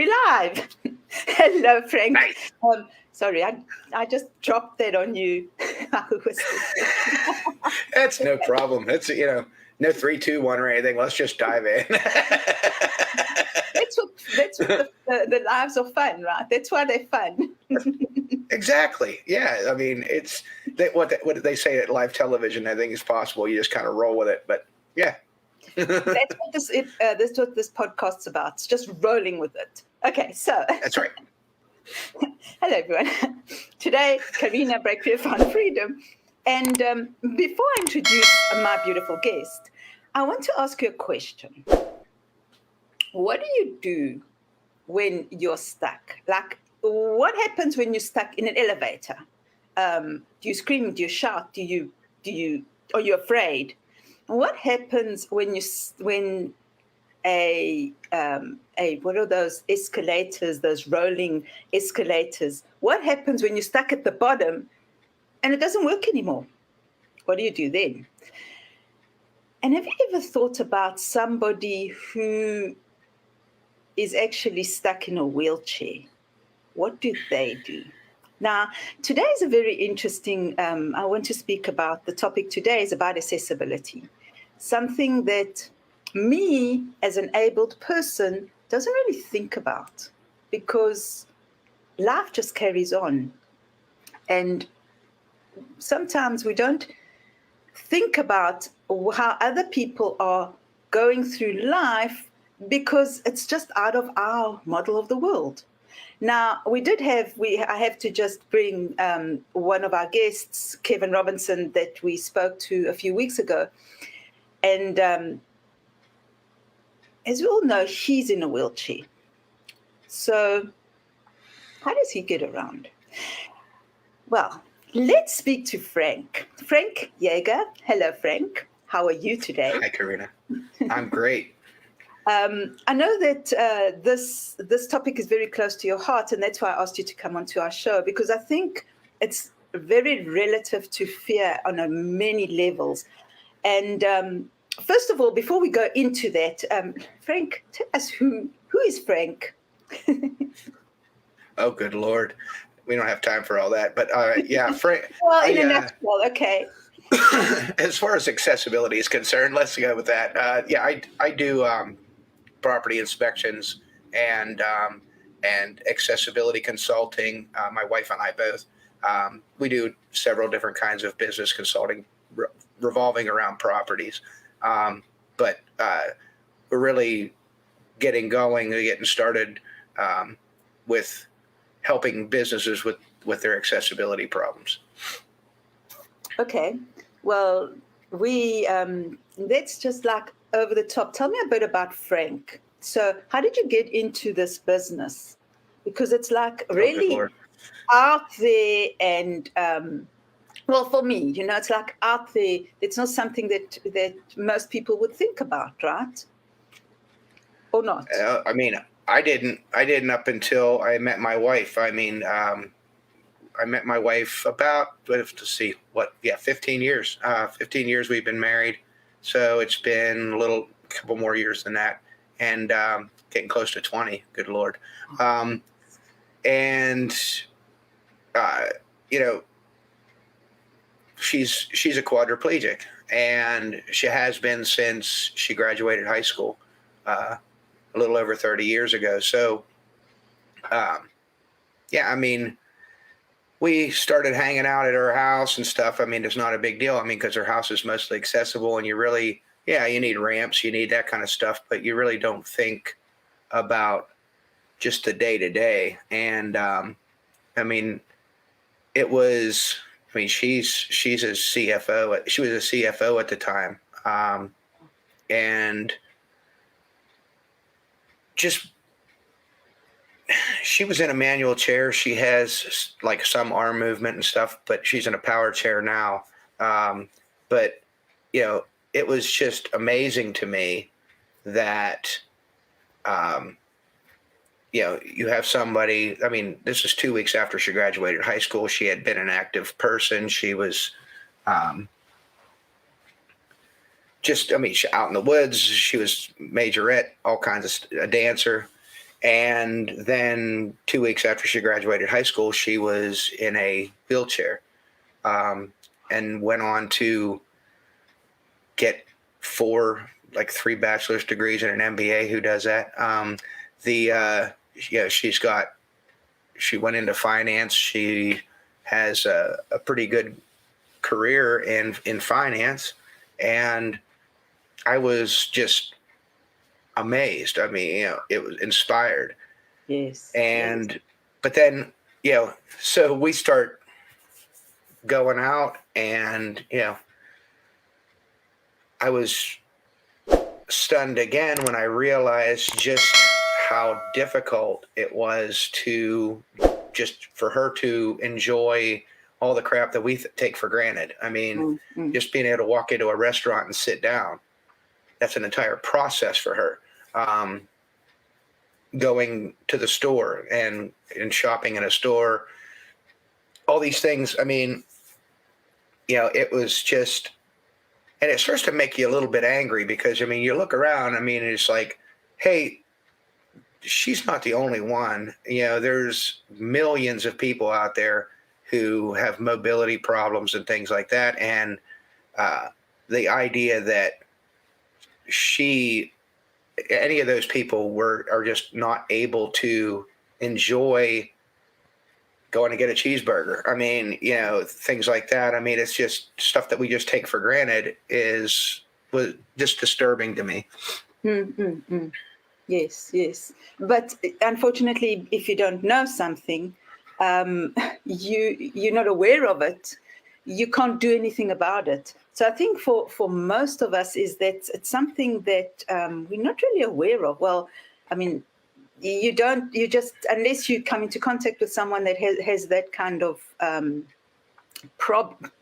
We're live. Hello, Frank. Nice. Sorry, I just dropped that on you. That's no problem. That's, no 3, 2, 1 or anything. Let's just dive in. That's what the lives are fun, right? That's why they're fun. Exactly. Yeah. I mean, it's what did they say at live television? I think is possible. You just kind of roll with it. But yeah. That's what this podcast's about. It's just rolling with it. Okay, so that's right. Hello, everyone. Today, Carina, Breakthrough Found Freedom. And before I introduce my beautiful guest, I want to ask you a question. What do you do when you're stuck? Like, what happens when you're stuck in an elevator? Do you scream? Do you shout? Are you afraid? What happens when what are those escalators, those rolling escalators? What happens when you're stuck at the bottom and it doesn't work anymore? What do you do then? And have you ever thought about somebody who is actually stuck in a wheelchair? What do they do? Now, today is a very interesting, I want to speak about, the topic today is about accessibility. Something that me, as an abled person, doesn't really think about because life just carries on. And sometimes we don't think about how other people are going through life because it's just out of our model of the world. Now, I have to just bring one of our guests, Kevin Robinson, that we spoke to a few weeks ago. And as we all know, he's in a wheelchair. So how does he get around? Well, let's speak to Frank. Frank Yeager. Hello, Frank. How are you today? Hi, Carina. I'm great. I know that this topic is very close to your heart, and that's why I asked you to come onto our show, because I think it's very relative to fear on many levels. And first of all, before we go into that, Frank, tell us who is Frank? Oh, good Lord. We don't have time for all that. But yeah, Frank. Well, in a nutshell, okay. As far as accessibility is concerned, let's go with that. I do property inspections and accessibility consulting. My wife and I both. We do several different kinds of business consulting revolving around properties. But we're really getting started with helping businesses with their accessibility problems. Okay. Well, that's just like over the top. Tell me a bit about Frank. So how did you get into this business? Because it's like really out there and, well, for me, it's like out there. It's not something that most people would think about, right? Or not? I mean, I didn't up until I met my wife. I mean, I met my wife about, 15 years. 15 years we've been married. So it's been a couple more years than that. And getting close to 20, good Lord. She's a quadriplegic, and she has been since she graduated high school a little over 30 years ago. So, I mean, we started hanging out at her house and stuff. I mean, it's not a big deal. I mean, because her house is mostly accessible, and you need ramps, you need that kind of stuff, but you really don't think about just the day to day. And I mean, she's a CFO. She was a CFO at the time, and she was in a manual chair. She has like some arm movement and stuff, but she's in a power chair now. But it was just amazing to me that, you have somebody. I mean, this is 2 weeks after she graduated high school. She had been an active person. She was she out in the woods. She was majorette, all kinds of a dancer. And then 2 weeks after she graduated high school, she was in a wheelchair, and went on to get three bachelor's degrees and an MBA. Who does that? She went into finance. She has a pretty good career in finance, and I was just amazed. I mean, it was inspired. Yes. And but then, so we start going out, and I was stunned again when I realized just how difficult it was just for her to enjoy all the crap that we take for granted. I mean, just being able to walk into a restaurant and sit down, that's an entire process for her. Going to the store and shopping in a store, all these things. I mean, it was just, and it starts to make you a little bit angry because, I mean, you look around, I mean, it's like, hey, she's not the only one. There's millions of people out there who have mobility problems and things like that. And the idea that any of those people are just not able to enjoy going to get a cheeseburger. I mean, things like that. I mean, it's just stuff that we just take for granted was just disturbing to me. Yes. But unfortunately, if you don't know something, you're not aware of it, you can't do anything about it. So I think for most of us is that it's something that we're not really aware of. Well, I mean, you just, unless you come into contact with someone that has that kind of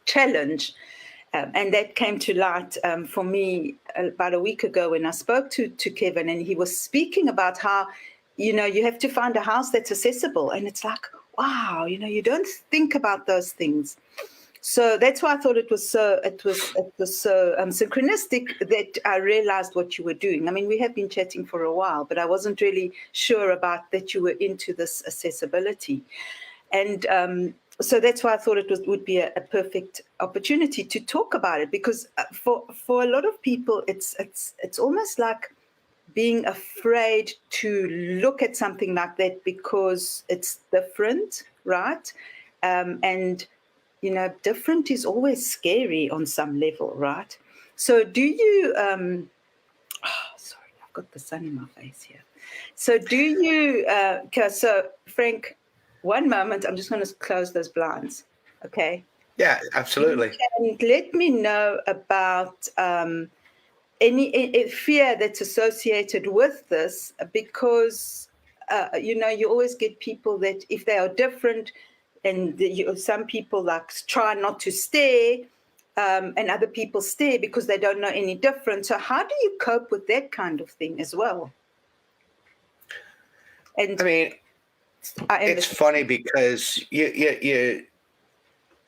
challenge. And that came to light for me about a week ago when I spoke to Kevin, and he was speaking about how, you have to find a house that's accessible. And it's like, wow, you don't think about those things. So that's why I thought it was so synchronistic that I realized what you were doing. I mean, we have been chatting for a while, but I wasn't really sure about that you were into this accessibility. And so that's why I thought it would be a perfect opportunity to talk about it, because for a lot of people, it's almost like being afraid to look at something like that because it's different, right? And different is always scary on some level, right? So do you? Sorry, I've got the sun in my face here. So do you? So Frank, one moment. I'm just going to close those blinds. Okay. Yeah, absolutely. And let me know about any fear that's associated with this, because you always get people that if they are different, and some people like try not to stare, and other people stare because they don't know any different. So how do you cope with that kind of thing as well? And I mean, it's funny because you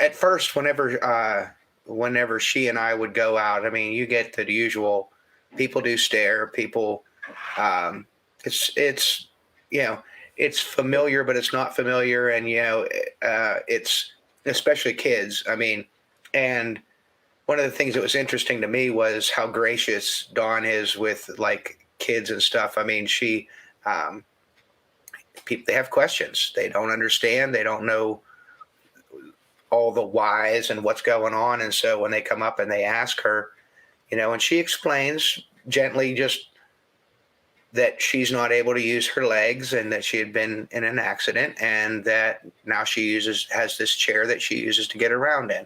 at first, whenever she and I would go out, I mean, you get the usual, people do stare, people, it's familiar, but it's not familiar. And, it's especially kids. I mean, and one of the things that was interesting to me was how gracious Dawn is with like kids and stuff. I mean, people, they have questions. They don't understand. They don't know all the whys and what's going on. And so when they come up and they ask her, and she explains gently just that she's not able to use her legs and that she had been in an accident and that now she has this chair that she uses to get around in.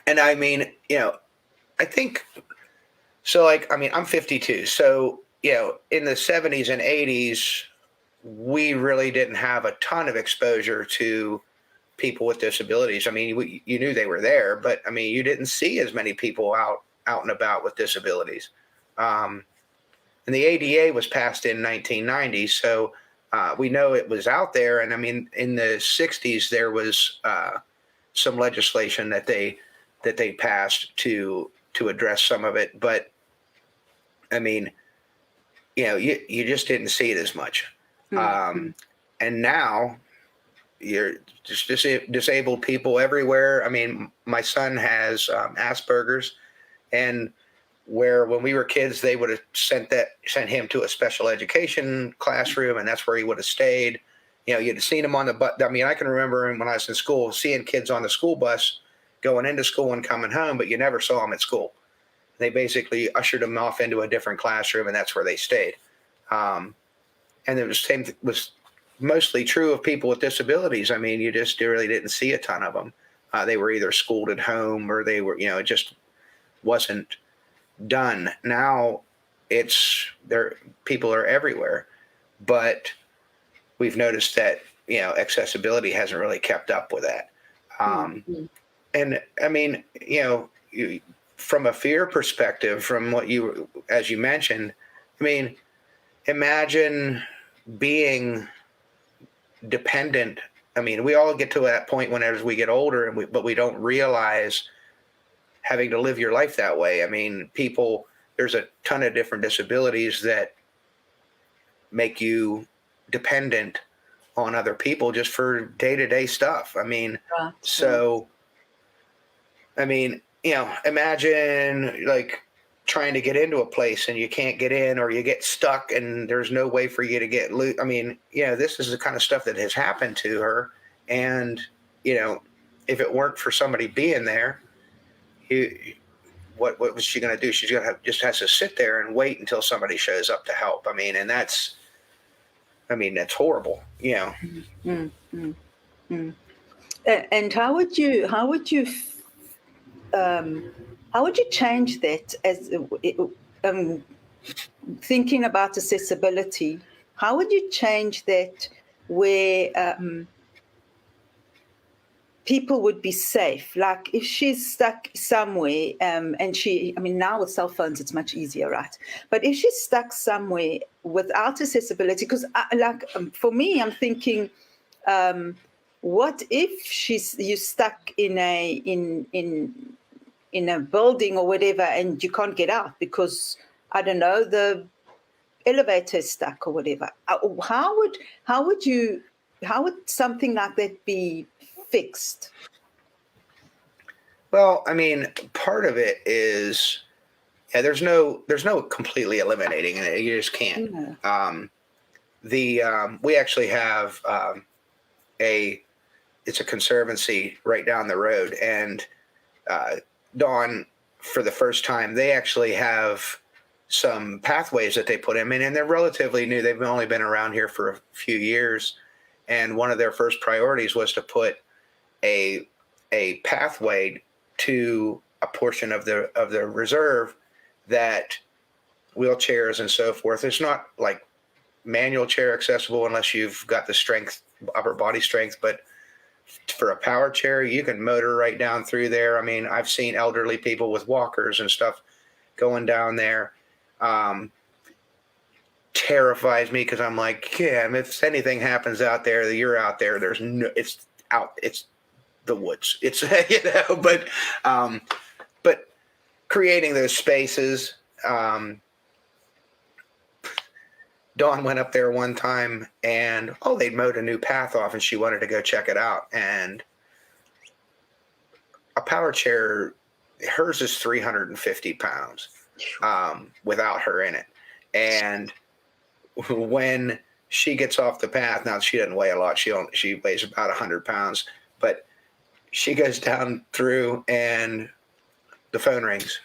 And I mean, I think, so like, I mean, I'm 52. So, in the 70s and 80s, we really didn't have a ton of exposure to people with disabilities. I mean, you knew they were there, but I mean, you didn't see as many people out and about with disabilities. And the ADA was passed in 1990, so we know it was out there. And I mean, in the 60s, there was some legislation that they passed to address some of it. But I mean, you just didn't see it as much. Mm-hmm. And now you're just disabled people everywhere. I mean, my son has Asperger's, and where when we were kids, they would have sent him to a special education classroom, and that's where he would have stayed. You'd have seen him on the bus. I mean, I can remember when I was in school seeing kids on the school bus going into school and coming home, but you never saw them at school. They basically ushered them off into a different classroom, and that's where they stayed. And it was same was mostly true of people with disabilities. I mean, you just really didn't see a ton of them. They were either schooled at home or they were, it just wasn't done. Now it's there. People are everywhere, but we've noticed that accessibility hasn't really kept up with that. Mm-hmm. And I mean, from a fear perspective, from what as you mentioned, I mean, imagine being dependent. I mean, we all get to that point whenever we get older, but we don't realize having to live your life that way. I mean, there's a ton of different disabilities that make you dependent on other people just for day-to-day stuff. I mean, Right. so, I mean, imagine like trying to get into a place and you can't get in, or you get stuck and there's no way for you to get loose. I mean, this is the kind of stuff that has happened to her. And, if it weren't for somebody being there, what was she going to do? She's going to just has to sit there and wait until somebody shows up to help. I mean, and that's horrible. Mm-hmm. And how would you change that as thinking about accessibility? How would you change that where people would be safe? Like if she's stuck somewhere and now with cell phones, it's much easier, right? But if she's stuck somewhere without accessibility, because for me, I'm thinking, what if you're stuck in a building or whatever, and you can't get out because, I don't know, the elevator is stuck or whatever? How would something like that be fixed? Well, I mean, part of it is, there's no completely eliminating it. You just can't. Yeah. We actually have it's a conservancy right down the road, and Dawn, for the first time, they actually have some pathways that they put in, and they're relatively new. They've only been around here for a few years, and one of their first priorities was to put a pathway to a portion of the reserve that wheelchairs and so forth. It's not like manual chair accessible unless you've got the strength, upper body strength, but for a power chair, you can motor right down through there. I mean, I've seen elderly people with walkers and stuff going down there. Terrifies me because I'm like, if anything happens out there, you're out there. It's the woods. It's but creating those spaces. Dawn went up there one time and they'd mowed a new path off and she wanted to go check it out. And a power chair, hers is 350 pounds without her in it. And when she gets off the path, now she doesn't weigh a lot. She weighs about 100 pounds, but she goes down through and the phone rings.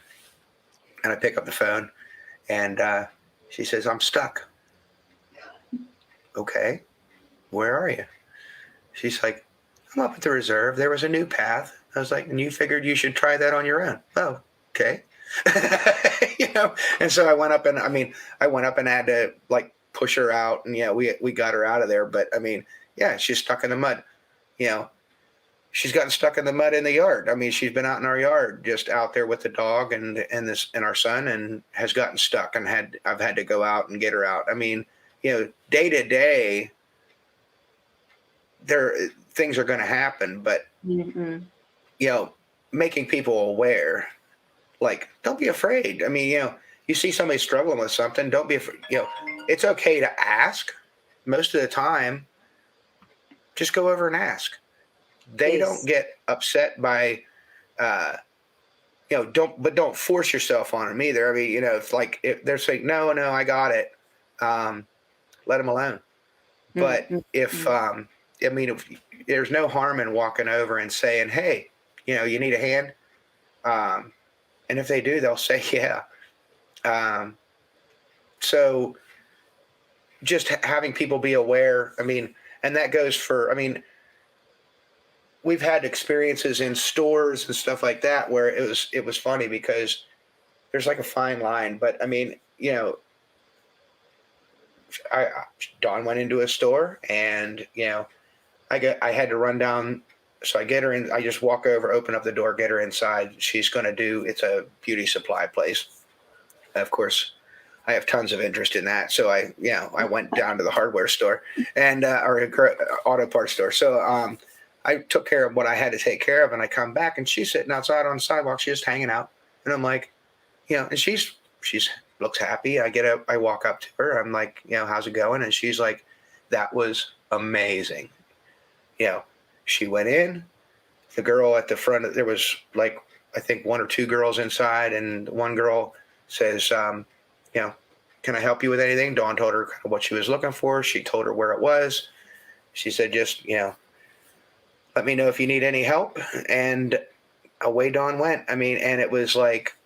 And I pick up the phone and she says, "I'm stuck." Okay, where are you? She's like, "I'm up at the reserve. There was a new path." I was like, "And you figured you should try that on your own?" "Oh, okay." And so I went up and I had to like push her out, and we got her out of there. But I mean, she's stuck in the mud. She's gotten stuck in the mud in the yard. I mean, she's been out in our yard, just out there with the dog and our son, and has gotten stuck, and I've had to go out and get her out. I mean, day to day, things are going to happen, but making people aware, like, don't be afraid. I mean, you see somebody struggling with something, don't be afraid. It's okay to ask. Most of the time, just go over and ask. They don't Yes. get upset by, don't force yourself on them either. I mean, if they're saying, no, I got it. Let them alone. But Mm-hmm. if there's no harm in walking over and saying, hey, you need a hand. And if they do, they'll say, yeah. So just having people be aware, and that goes for, we've had experiences in stores and stuff like that where it was funny because there's like a fine line, but I Dawn went into a store and I had to run down, so I get her in. I just walk over, open up the door, get her inside. She's going to do. It's a beauty supply place, of course. I have tons of interest in that, so I went down to the hardware store and or auto parts store. So I took care of what I had to take care of, and I come back and she's sitting outside on the sidewalk. She's just hanging out, and I'm like, and she's looks happy. I walk up to her. I'm like, how's it going? And she's like, that was amazing. She went in. The girl at the front, there was like, I think one or two girls inside, and one girl says, can I help you with anything? Dawn told her what she was looking for. She told her where it was. She said, just, let me know if you need any help. And away Dawn went. And it was like,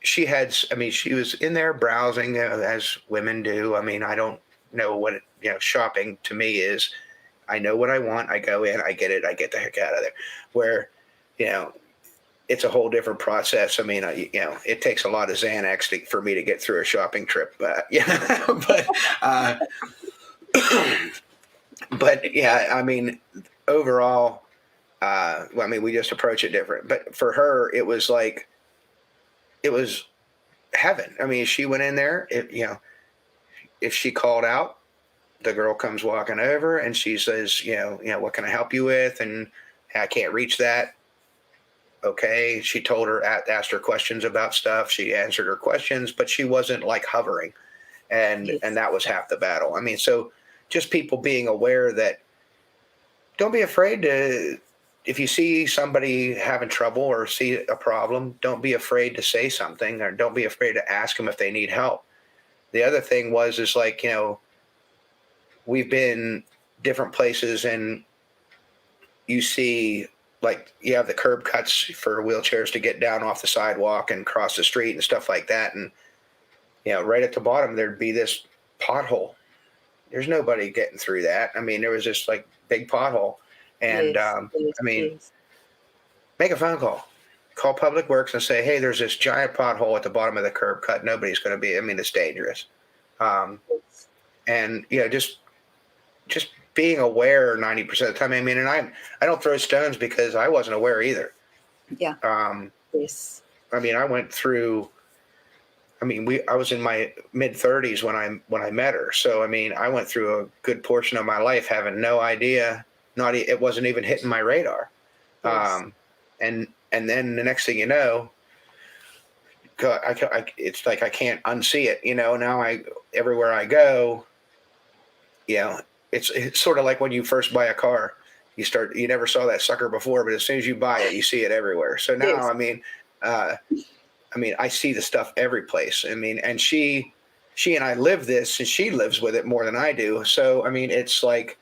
she was in there browsing as women do. I don't know what, shopping to me is. I know what I want. I go in, I get it. I get the heck out of there. Where, it's a whole different process. It takes a lot of Xanax for me to get through a shopping trip. But overall, we just approach it different. But for her, it was like, it was heaven. She went in there. If she called out, the girl comes walking over and she says, what can I help you with? And I can't reach that. Okay. She told her, asked her questions about stuff. She answered her questions, but she wasn't like hovering. And that was half the battle. So just people being aware that don't be afraid to, if you see somebody having trouble or see a problem, don't be afraid to say something, or don't be afraid to ask them if they need help. The other thing is like, we've been different places and you see, like, you have the curb cuts for wheelchairs to get down off the sidewalk and cross the street and stuff like that. And, right at the bottom, there'd be this pothole. There's nobody getting through that. There was this like big pothole. And, Yes. make a phone call Public Works and say, hey, there's this giant pothole at the bottom of the curb cut. Nobody's going to be, it's dangerous. And, just being aware 90% of the time. And I don't throw stones because I wasn't aware either. Yeah. Yes. I went through, I was in my mid 30s when I met her. So, I went through a good portion of my life having no idea, it wasn't even hitting my radar. Yes. And then the next thing you know, it's like I can't unsee it. Now everywhere I go, it's sort of like when you first buy a car. You never saw that sucker before, but as soon as you buy it, you see it everywhere. So now, yes. I see the stuff every place. And she and I live this, and she lives with it more than I do. So, it's like,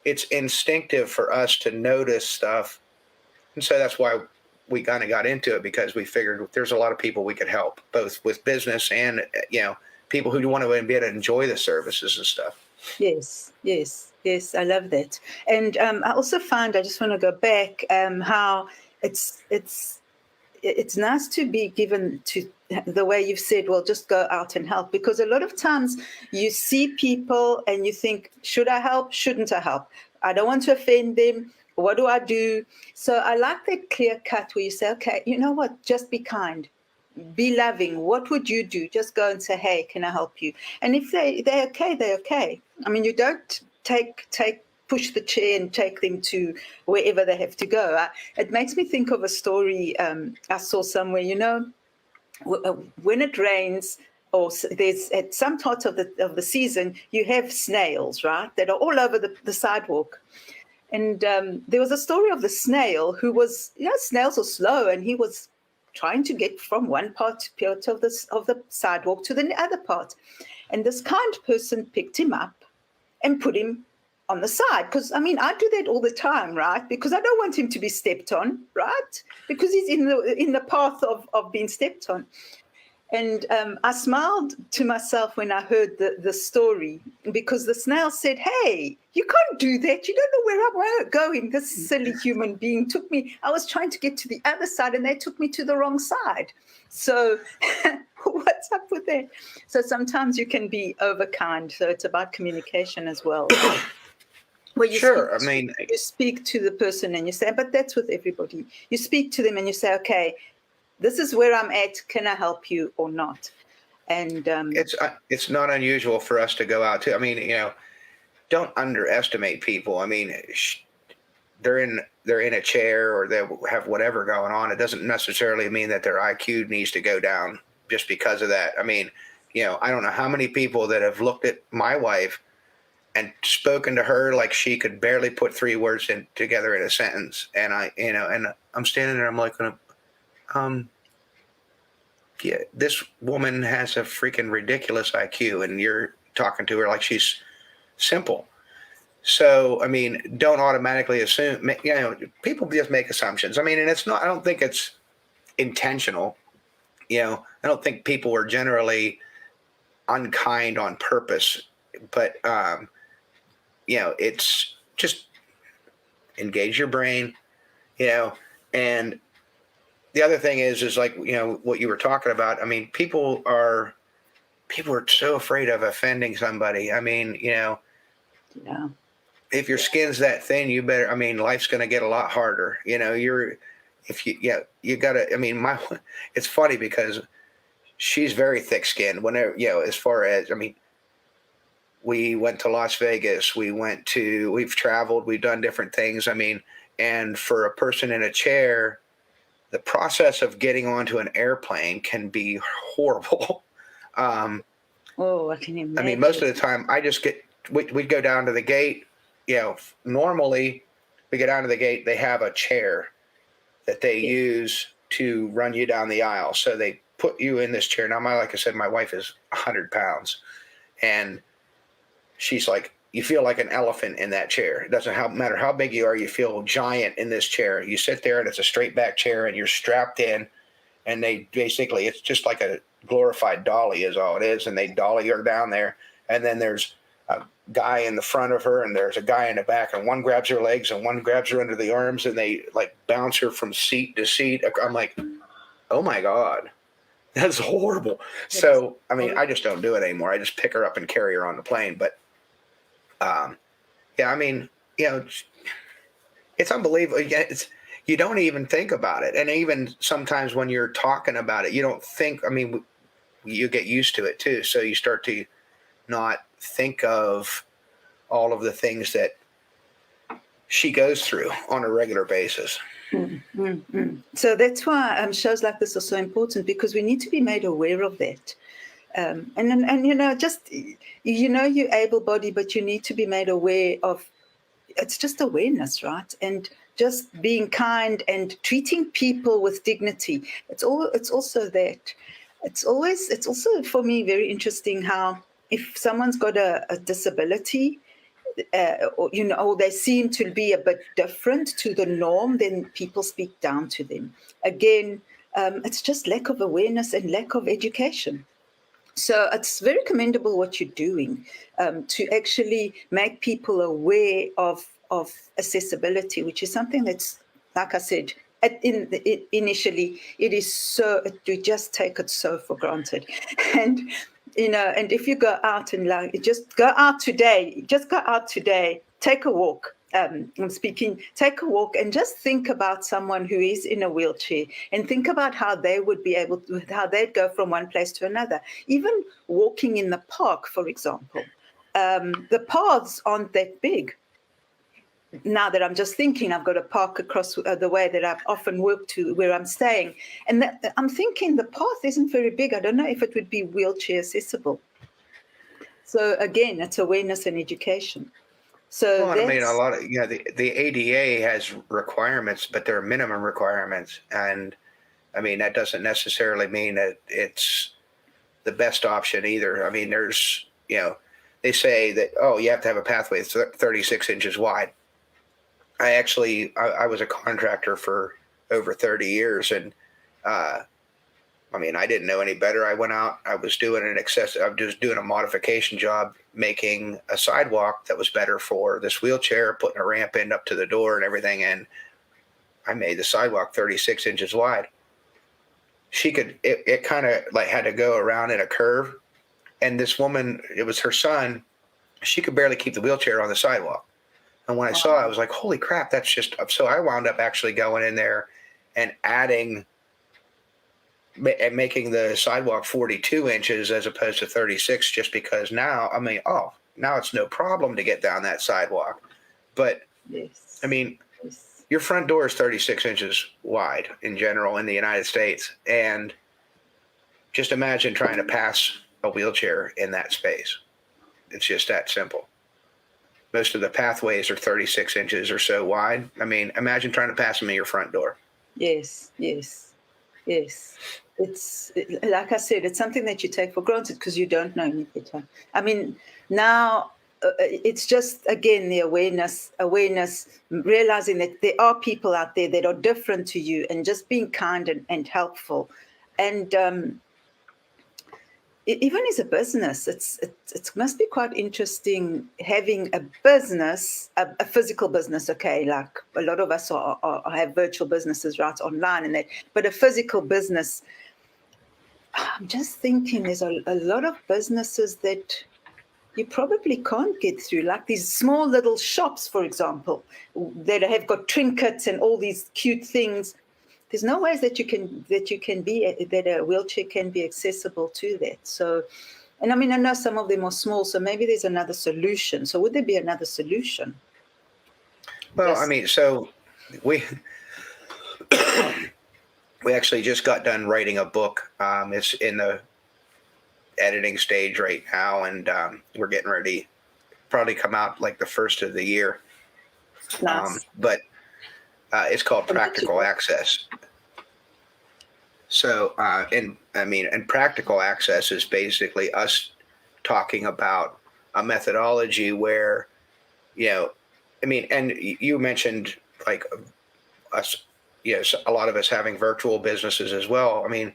it's instinctive for us to notice stuff. And so that's why we kind of got into it, because we figured there's a lot of people we could help, both with business and, people who want to be able to enjoy the services and stuff. Yes. I love that. And I also find, I just want to go back, how it's nice to be given to the way you've said, well, just go out and help. Because a lot of times you see people and you think, should I help? Shouldn't I help? I don't want to offend them. What do I do? So I like that clear cut where you say, okay, you know what? Just be kind. Be loving. What would you do? Just go and say, hey, can I help you? And if they're okay, they're okay. You don't push the chair and take them to wherever they have to go. It makes me think of a story I saw somewhere, when it rains, or there's at some parts of the season, you have snails, right, that are all over the sidewalk. And there was a story of the snail who was, snails are slow, and he was trying to get from one part of the sidewalk to the other part. And this kind person picked him up and put him on the side. Because, I do that all the time, right? Because I don't want him to be stepped on, right? Because he's in the path of being stepped on. And I smiled to myself when I heard the story, because the snail said, "Hey, you can't do that. You don't know where I'm going. This silly human being took me. I was trying to get to the other side, and they took me to the wrong side." So what's up with that? So sometimes you can be overkind. So it's about communication as well. Well, Sure. You speak to the person and you say, but that's with everybody. You speak to them and you say, okay, this is where I'm at. Can I help you or not? And it's not unusual for us to go out to. Don't underestimate people. They're in a chair, or they have whatever going on. It doesn't necessarily mean that their IQ needs to go down just because of that. I don't know how many people that have looked at my wife and spoken to her like she could barely put 3 words together in a sentence. And I'm standing there. I'm like, yeah, this woman has a freaking ridiculous IQ, and you're talking to her like she's simple. So, don't automatically assume, people just make assumptions. And it's not, I don't think it's intentional. I don't think people are generally unkind on purpose, but, it's just engage your brain, and the other thing is like, what you were talking about. People are so afraid of offending somebody. yeah. If your skin's that thin, you better, life's going to get a lot harder. You gotta, it's funny because she's very thick skinned whenever, as far as, we went to Las Vegas, we've traveled, we've done different things. And for a person in a chair, the process of getting onto an airplane can be horrible. I can imagine. Most of the time we'd go down to the gate. Normally we get down to the gate, they have a chair that they use to run you down the aisle. So they put you in this chair. Now, like I said, my wife is 100 pounds, and she's like, you feel like an elephant in that chair. It doesn't matter how big you are, you feel giant in this chair. You sit there and it's a straight back chair and you're strapped in, and it's just like a glorified dolly is all it is. And they dolly her down there. And then there's a guy in the front of her and there's a guy in the back, and one grabs her legs and one grabs her under the arms, and they like bounce her from seat to seat. I'm like, oh my God, that's horrible. So, I just don't do it anymore. I just pick her up and carry her on the plane. But it's unbelievable. You don't even think about it. And even sometimes when you're talking about it, you don't think, you get used to it too. So you start to not think of all of the things that she goes through on a regular basis. Mm-hmm. So that's why shows like this are so important, because we need to be made aware of that. And you're able-bodied, but you need to be made aware of, it's just awareness, right? And just being kind and treating people with dignity. It's also that. It's also for me very interesting how if someone's got a disability, or they seem to be a bit different to the norm, then people speak down to them. Again, it's just lack of awareness and lack of education. So it's very commendable what you're doing to actually make people aware of accessibility, which is something that's, like I said, initially, it is so, we just take it so for granted. And, and if you go out and just go out today, take a walk. Take a walk and just think about someone who is in a wheelchair, and think about how they would be how they'd go from one place to another. Even walking in the park, for example, the paths aren't that big. now that I'm just thinking, I've got a park across the way that I've often worked to where I'm staying. And I'm thinking the path isn't very big. I don't know if it would be wheelchair accessible. So again, it's awareness and education. So Well, I mean, a that's, lot of, the ADA has requirements, but they're minimum requirements. And I mean, that doesn't necessarily mean that it's the best option either. I mean, they say that, oh, you have to have a pathway 36 inches wide. I was a contractor for over 30 years, and uh, I mean, I didn't know any better. I went out, I was doing I was doing a modification job, making a sidewalk that was better for this wheelchair, putting a ramp in up to the door and everything. And I made the sidewalk 36 inches wide. It kind of like had to go around in a curve. And this woman, it was her son, she could barely keep the wheelchair on the sidewalk. And when I saw it, I was like, holy crap, that's just, so I wound up actually going in there and making the sidewalk 42 inches as opposed to 36, just because now, I mean, now it's no problem to get down that sidewalk. But yes. I mean, Yes. your front door is 36 inches wide in general in the United States. And just imagine trying to pass a wheelchair in that space. It's just that simple. Most of the pathways are 36 inches or so wide. I mean, imagine trying to pass them in your front door. Yes, yes, yes. Like I said, it's something that you take for granted because you don't know any better. I mean, now it's just, again, the awareness, realizing that there are people out there that are different to you, and just being kind and helpful. And even as a business, it must be quite interesting having a business, a physical business. Okay, like a lot of us have virtual businesses right online, but a physical business. I'm just thinking, there's a lot of businesses that you probably can't get through, like these small little shops, for example, that have got trinkets and all these cute things. There's no ways that that a wheelchair can be accessible to that. So, and I mean, I know some of them are small, so maybe there's another solution. So would there be another solution? Well, I mean, so we we actually just got done writing a book. It's in the editing stage right now, and we're getting ready. Probably come out like the first of the year. Nice. But it's called Practical Access. So, and practical access is basically us talking about a methodology where, and you mentioned like us, yes, a lot of us having virtual businesses as well. I mean,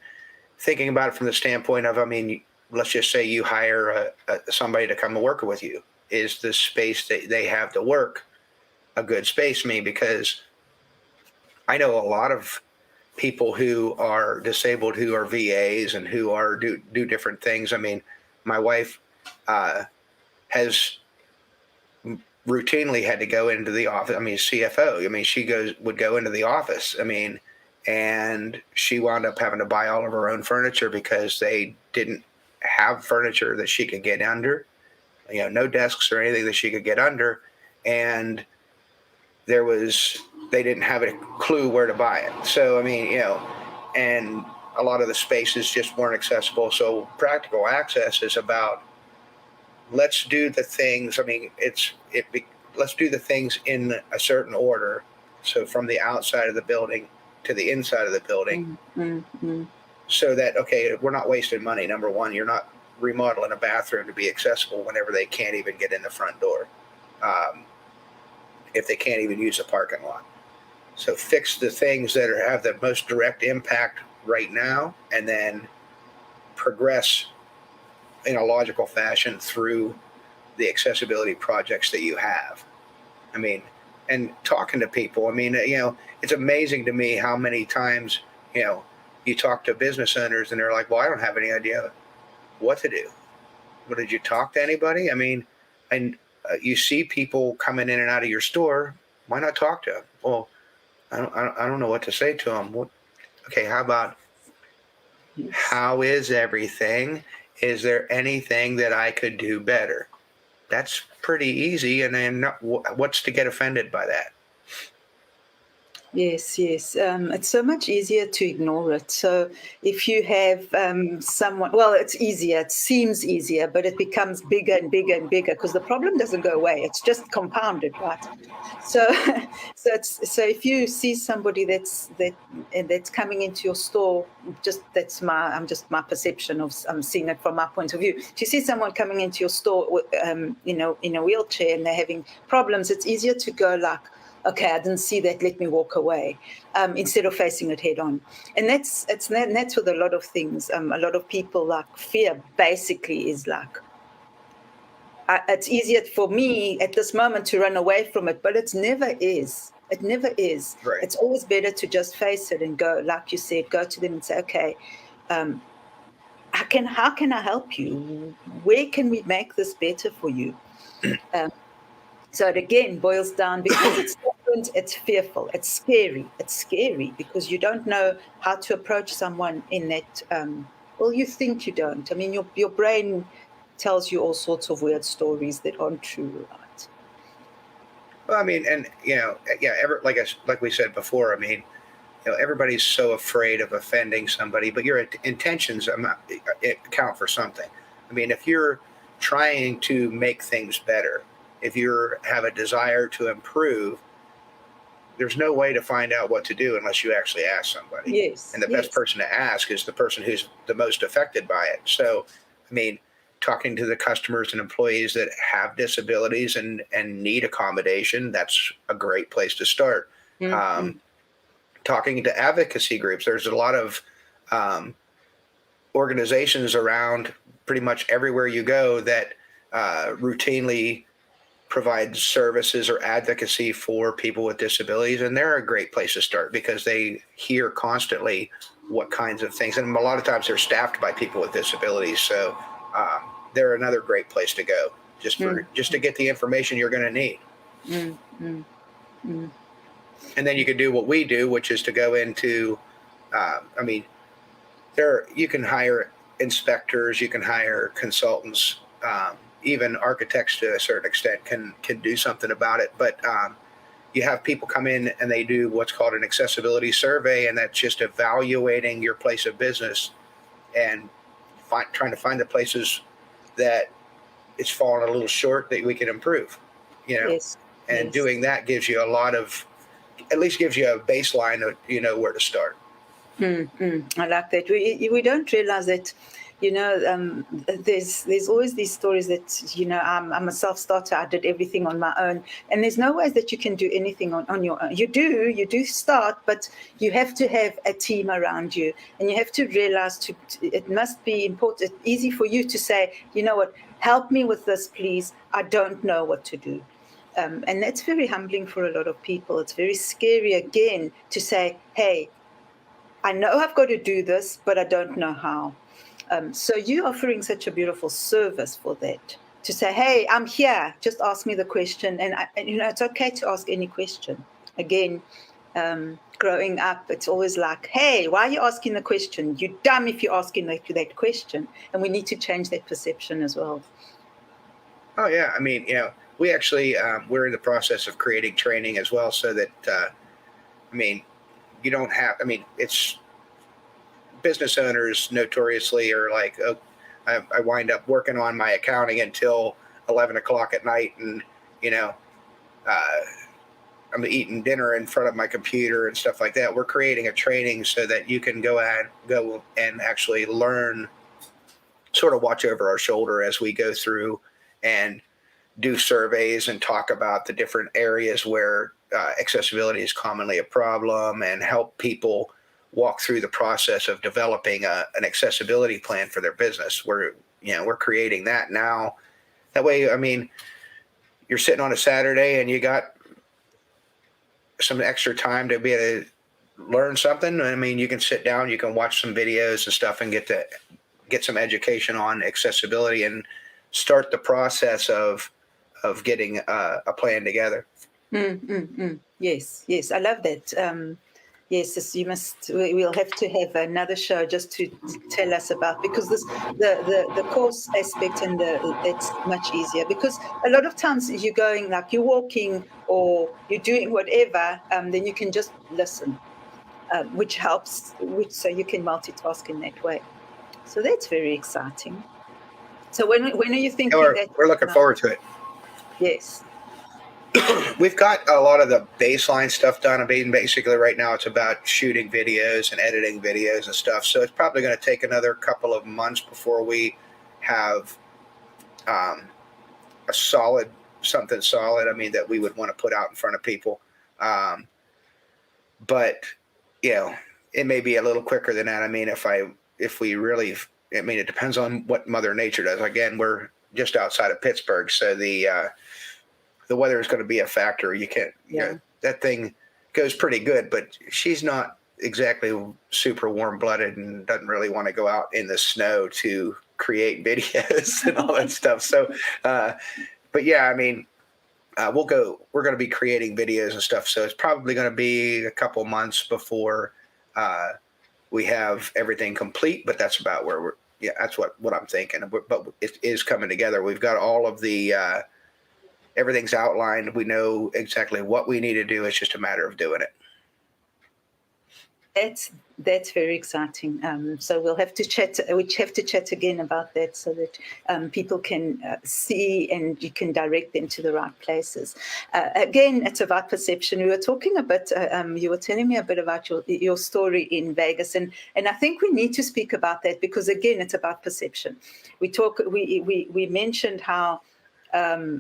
thinking about it from the standpoint of, I mean, let's just say you hire somebody to come and work with you. Is the space that they have to work a good space? I mean, because I know a lot of people who are disabled, who are VAs and who are do different things. I mean, my wife has routinely had to go into the office. I mean, CFO. I mean, would go into the office. I mean, and she wound up having to buy all of her own furniture because they didn't have furniture that she could get under. No desks or anything that she could get under, and they didn't have a clue where to buy it. So I mean, and a lot of the spaces just weren't accessible. So practical access is about, let's do the things. I mean, let's do the things in a certain order. So from the outside of the building to the inside of the building, so that, okay, we're not wasting money. Number one, you're not remodeling a bathroom to be accessible whenever they can't even get in the front door, if they can't even use a parking lot. So fix the things that have the most direct impact right now, and then progress in a logical fashion through the accessibility projects that you have. I mean, and talking to people, I mean, it's amazing to me how many times, you talk to business owners and they're like, well, I don't have any idea what to do. Well, did you talk to anybody? I mean, and you see people coming in and out of your store. Why not talk to them? Well, I don't know what to say to them. Okay, how about, how is everything? Is there anything that I could do better? that's pretty easy. And then what's to get offended by that? Yes, yes. It's so much easier to ignore it. So if you have someone, well, it's easier. It seems easier, but it becomes bigger and bigger and bigger because the problem doesn't go away. It's just compounded, right? So, so if you see somebody that's coming into your store, I'm just my perception of I'm seeing it from my point of view. If you see someone coming into your store, in a wheelchair and they're having problems, it's easier to go like, okay, I didn't see that, let me walk away, instead of facing it head on. And that's with a lot of things. A lot of people, like, fear basically is like, it's easier for me at this moment to run away from it, but it never is. It never is. Right. It's always better to just face it and go, like you said, go to them and say, okay, how can I help you? Where can we make this better for you? So it again boils down, because it's different, it's fearful, it's scary. It's scary because you don't know how to approach someone in that, well, you think you don't. I mean, your brain tells you all sorts of weird stories that aren't true, right? Well, I mean, and yeah, like we said before, I mean, everybody's so afraid of offending somebody, but your intentions account for something. I mean, if you're trying to make things better, if you have a desire to improve, there's no way to find out what to do unless you actually ask somebody. Yes. And the best person to ask is the person who's the most affected by it. So, I mean, talking to the customers and employees that have disabilities and need accommodation, that's a great place to start. Mm-hmm. Talking to advocacy groups, there's a lot of organizations around pretty much everywhere you go that routinely provide services or advocacy for people with disabilities, and they're a great place to start because they hear constantly what kinds of things, and a lot of times they're staffed by people with disabilities, so they're another great place to go just to get the information you're going to need. And then you can do what we do, which is to go into, I mean, you can hire inspectors, you can hire consultants, even architects to a certain extent can do something about it. But you have people come in and they do what's called an accessibility survey, and that's just evaluating your place of business and trying to find the places that it's fallen a little short that we can improve. Yes. And doing that gives you at least gives you a baseline of where to start. I like that. We don't realize that, there's always these stories that, I'm a self-starter. I did everything on my own. And there's no ways that you can do anything on your own. You do start, but you have to have a team around you. And you have to realize it must be important, easy for you to say, you know what, help me with this, please. I don't know what to do. And that's very humbling for a lot of people. It's very scary, again, to say, hey, I know I've got to do this, but I don't know how. So you're offering such a beautiful service for that, to say, hey, I'm here, just ask me the question. And it's okay to ask any question. Again, growing up, it's always like, hey, why are you asking the question? You're dumb if you're asking that question. And we need to change that perception as well. Oh, yeah. I mean, we actually, we're in the process of creating training as well, so that, you don't have, it's business owners notoriously are like, oh, I wind up working on my accounting until 11 o'clock at night, and, I'm eating dinner in front of my computer and stuff like that. We're creating a training so that you can go and actually learn, sort of watch over our shoulder as we go through and do surveys and talk about the different areas where accessibility is commonly a problem, and help people walk through the process of developing an accessibility plan for their business. We're creating that now. That way, you're sitting on a Saturday and you got some extra time to be able to learn something. You can sit down, you can watch some videos and stuff and get some education on accessibility and start the process of getting a plan together. Yes, I love that. Yes, you must. We'll have to have another show just to tell us about, because the course aspect and that's much easier, because a lot of times you're going, like you're walking or you're doing whatever, then you can just listen, which helps, so you can multitask in that way. So that's very exciting. So when are you And thinking that? we're looking forward to it. Yes. We've got a lot of the baseline stuff done. I mean, basically right now it's about shooting videos and editing videos and stuff. So it's probably going to take another couple of months before we have a something solid. I mean, that we would want to put out in front of people. But it may be a little quicker than that. I mean, if we really, I mean, it depends on what Mother Nature does. Again, we're just outside of Pittsburgh, so the weather is going to be a factor. You can't, that thing goes pretty good, but she's not exactly super warm-blooded and doesn't really want to go out in the snow to create videos and all that stuff. So, but yeah, I mean, we're going to be creating videos and stuff. So it's probably going to be a couple months before we have everything complete, but that's about where that's what I'm thinking. But it is coming together. We've got all of the, everything's outlined. We know exactly what we need to do. It's just a matter of doing it. That's very exciting. So we'll have to chat. We have to chat again about that, so that people can see and you can direct them to the right places. Again, it's about perception. We were talking a bit. You were telling me a bit about your story in Vegas, and I think we need to speak about that, because again, it's about perception. We mentioned how.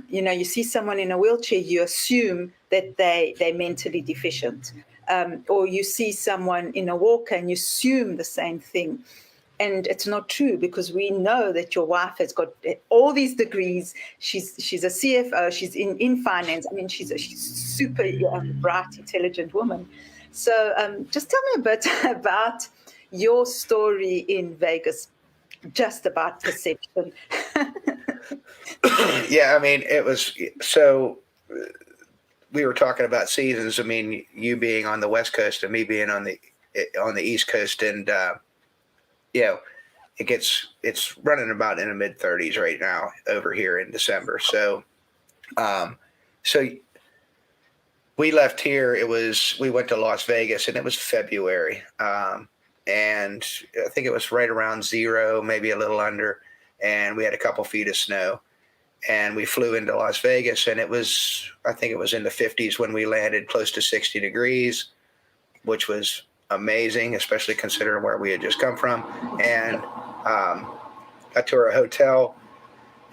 You see someone in a wheelchair, you assume that they're mentally deficient. Or you see someone in a walker and you assume the same thing. And it's not true, because we know that your wife has got all these degrees. She's a CFO. She's in finance. I mean, she's super bright, intelligent woman. So just tell me a bit about your story in Vegas, just about perception. Yeah, I mean, it was so. We were talking about seasons. I mean, you being on the West Coast and me being on the East Coast, and it's running about in the mid 30s right now over here in December. So, so we left here. We went to Las Vegas, and it was February, and I think it was right around 0, maybe a little under, and we had a couple feet of snow. And we flew into Las Vegas, and I think it was in the 50s when we landed, close to 60 degrees, which was amazing, especially considering where we had just come from. And got to our hotel,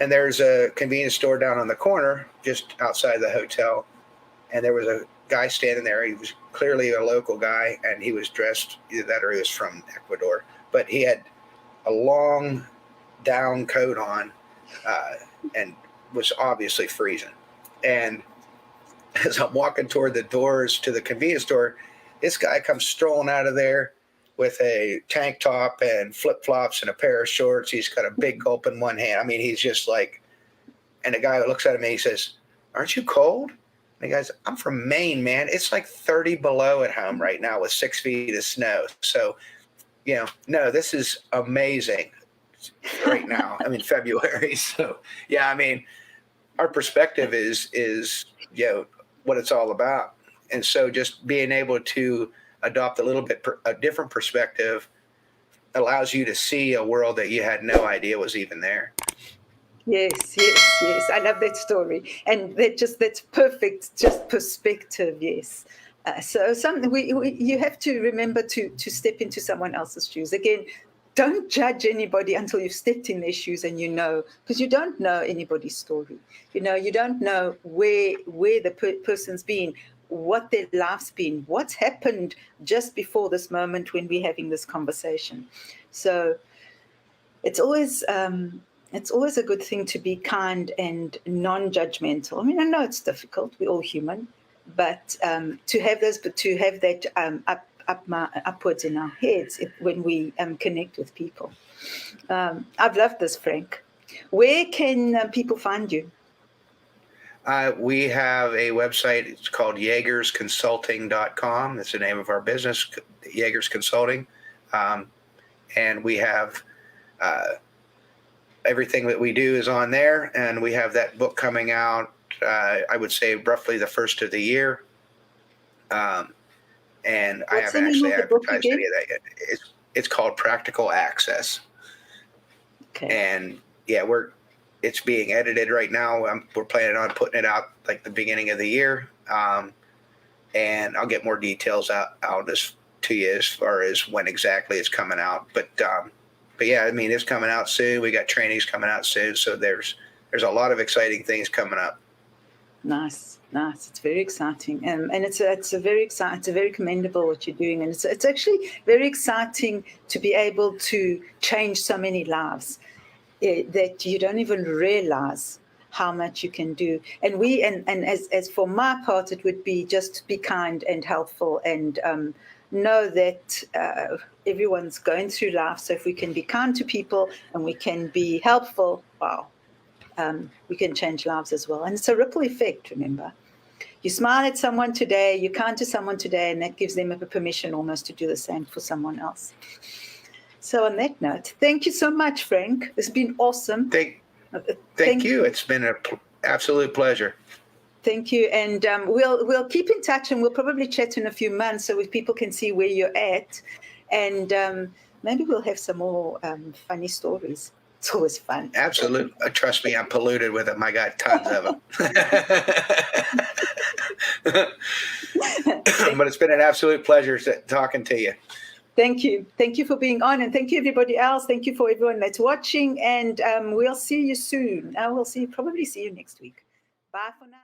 and there's a convenience store down on the corner just outside the hotel. And there was a guy standing there. He was clearly a local guy, and he was dressed either that or he was from Ecuador. But he had a long down coat on, and was obviously freezing. And as I'm walking toward the doors to the convenience store, this guy comes strolling out of there with a tank top and flip-flops and a pair of shorts. He's got a big gulp in one hand. I mean, he's just like, and the guy looks at him and he says, "Aren't you cold?" And the guy's, "I'm from Maine, man. It's like 30 below at home right now with 6 feet of snow." So, no, this is amazing right now. I mean, February. So, yeah, I mean, our perspective is what it's all about. And so just being able to adopt a little bit a different perspective allows you to see a world that you had no idea was even there. Yes. I love that story, and that's perfect. Just perspective. Yes. So you have to remember to step into someone else's shoes. Again, don't judge anybody until you've stepped in their shoes, and because you don't know anybody's story. You don't know where the person's been, what their life's been, what's happened just before this moment when we're having this conversation. So it's always a good thing to be kind and non-judgmental. I mean, I know it's difficult. We're all human, but to have that upwards in our heads when we connect with people. I've loved this, Frank. Where can people find you? We have a website. It's called YeagersConsulting.com. That's the name of our business, Yeager's Consulting. And we have everything that we do is on there. And we have that book coming out, I would say, roughly the first of the year. And I What's the haven't name actually of the book advertised again? any of that yet. It's called Practical Access. Okay. And yeah, it's being edited right now. We're planning on putting it out like the beginning of the year. And I'll get more details out to you as far as when exactly it's coming out. But yeah, I mean, it's coming out soon. We got trainings coming out soon. So there's a lot of exciting things coming up. Nice. It's very exciting, and it's very exciting. It's very commendable what you're doing, and it's actually very exciting to be able to change so many lives that you don't even realize how much you can do. And as for my part, it would be just be kind and helpful, and know that everyone's going through life. So if we can be kind to people and we can be helpful, wow. We can change lives as well. And it's a ripple effect, remember. You smile at someone today, you're kind to someone today, and that gives them a permission almost to do the same for someone else. So on that note, thank you so much, Frank. It's been awesome. Thank you. It's been an absolute pleasure. Thank you. And we'll keep in touch, and we'll probably chat in a few months so people can see where you're at. And maybe we'll have some more funny stories. It's always fun. Absolutely. Trust me, I'm polluted with them. I got tons of them. But it's been an absolute pleasure talking to you. Thank you. Thank you for being on, and thank you everybody else. Thank you for everyone that's watching, and we'll see you soon. Probably see you next week. Bye for now.